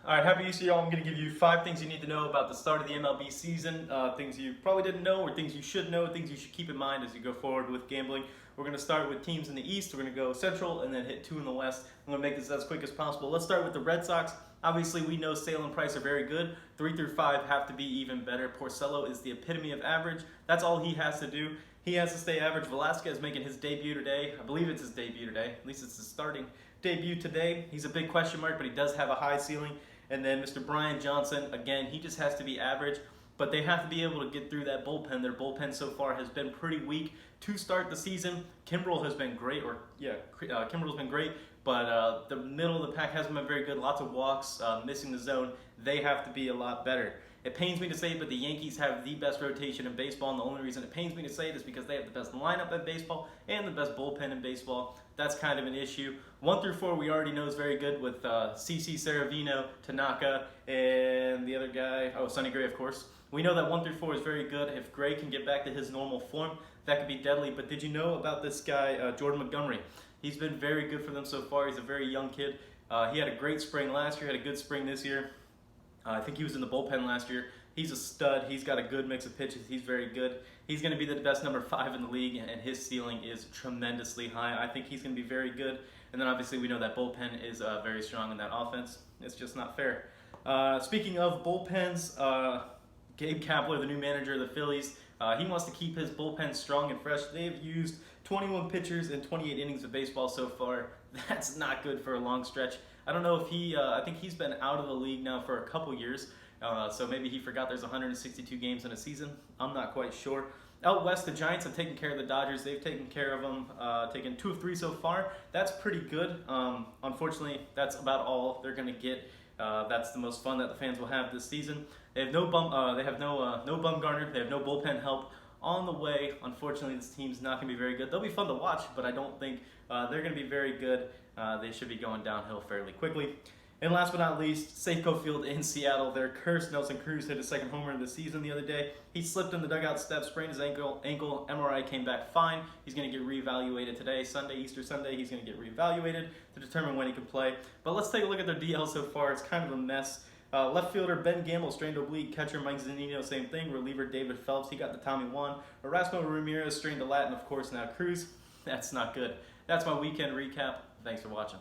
All right, happy Easter, y'all. I'm going to give you 5 things you need to know about the start of the MLB season, things you probably didn't know or things you should know, things you should keep in mind as you go forward with gambling. We're going to start with teams in the East. We're going to go Central and then hit 2 in the West. I'm going to make this as quick as possible. Let's start with the Red Sox. Obviously, we know Sale and Price are very good. 3 through 5 have to be even better. Porcello is the epitome of average. That's all he has to do. He has to stay average. Velasquez is making his debut today. I believe it's his debut today. At least it's his starting debut today. He's a big question mark, but he does have a high ceiling. And then Mr. Brian Johnson, again, he just has to be average, but they have to be able to get through that bullpen. Their bullpen so far has been pretty weak to start the season. Kimbrel has been great, Kimbrel's been great, but the middle of the pack hasn't been very good. Lots of walks, missing the zone. They have to be a lot better. It pains me to say it, but the Yankees have the best rotation in baseball, and the only reason it pains me to say it is because they have the best lineup in baseball and the best bullpen in baseball. That's kind of an issue. 1 through 4 we already know is very good with CC Saravino, Tanaka, and the other guy, Sonny Gray, of course. We know that 1 through 4 is very good. If Gray can get back to his normal form, that could be deadly. But did you know about this guy, Jordan Montgomery? He's been very good for them so far. He's a very young kid. He had a great spring last year, had a good spring this year. I think he was in the bullpen last year. He's a stud. He's got a good mix of pitches. He's very good. He's going to be the best number 5 in the league, and his ceiling is tremendously high. I think he's going to be very good. And then obviously we know that bullpen is very strong in that offense. It's just not fair. Speaking of bullpens, Gabe Kapler, the new manager of the Phillies, he wants to keep his bullpen strong and fresh. They've used 21 pitchers in 28 innings of baseball so far. That's not good for a long stretch. I don't know if I think he's been out of the league now for a couple years, so maybe he forgot there's 162 games in a season. I'm not quite sure. Out west, the Giants have taken care of the Dodgers. They've taken care of them, taken 2 of 3 so far. That's pretty good. Unfortunately, that's about all they're going to get. That's the most fun that the fans will have this season. They have no no Bumgarner. They have no bullpen help on the way. Unfortunately, this team's not going to be very good. They'll be fun to watch, but I don't think they're going to be very good. They should be going downhill fairly quickly. And last but not least, Safeco Field in Seattle. They're cursed. Nelson Cruz hit his 2nd homer of the season the other day. He slipped in the dugout steps, sprained his ankle. MRI came back fine. He's going to get reevaluated today, Easter Sunday. He's going to get reevaluated to determine when he can play. But let's take a look at their DL so far. It's kind of a mess. Left fielder Ben Gamble strained oblique. Catcher Mike Zunino, same thing. Reliever David Phelps, he got the Tommy Juan. Erasmo Ramirez strained the lat, and of course now Cruz. That's not good. That's my weekend recap. Thanks for watching.